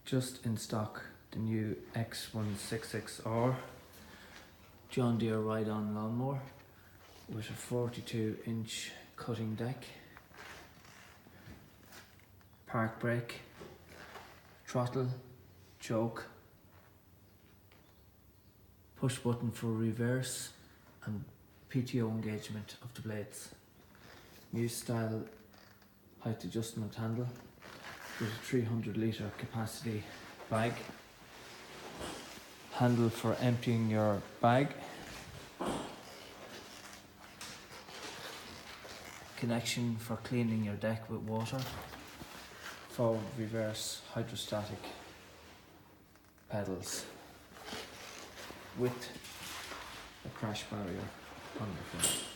Just in stock, the new X166R John Deere ride-on lawnmower with a 42-inch cutting deck, park brake, throttle, choke, push button for reverse and PTO engagement of the blades. New style height adjustment handle with a 300 litre capacity bag. Handle for emptying your bag. Connection for cleaning your deck with water. Forward, reverse, hydrostatic pedals with a crash barrier on the front.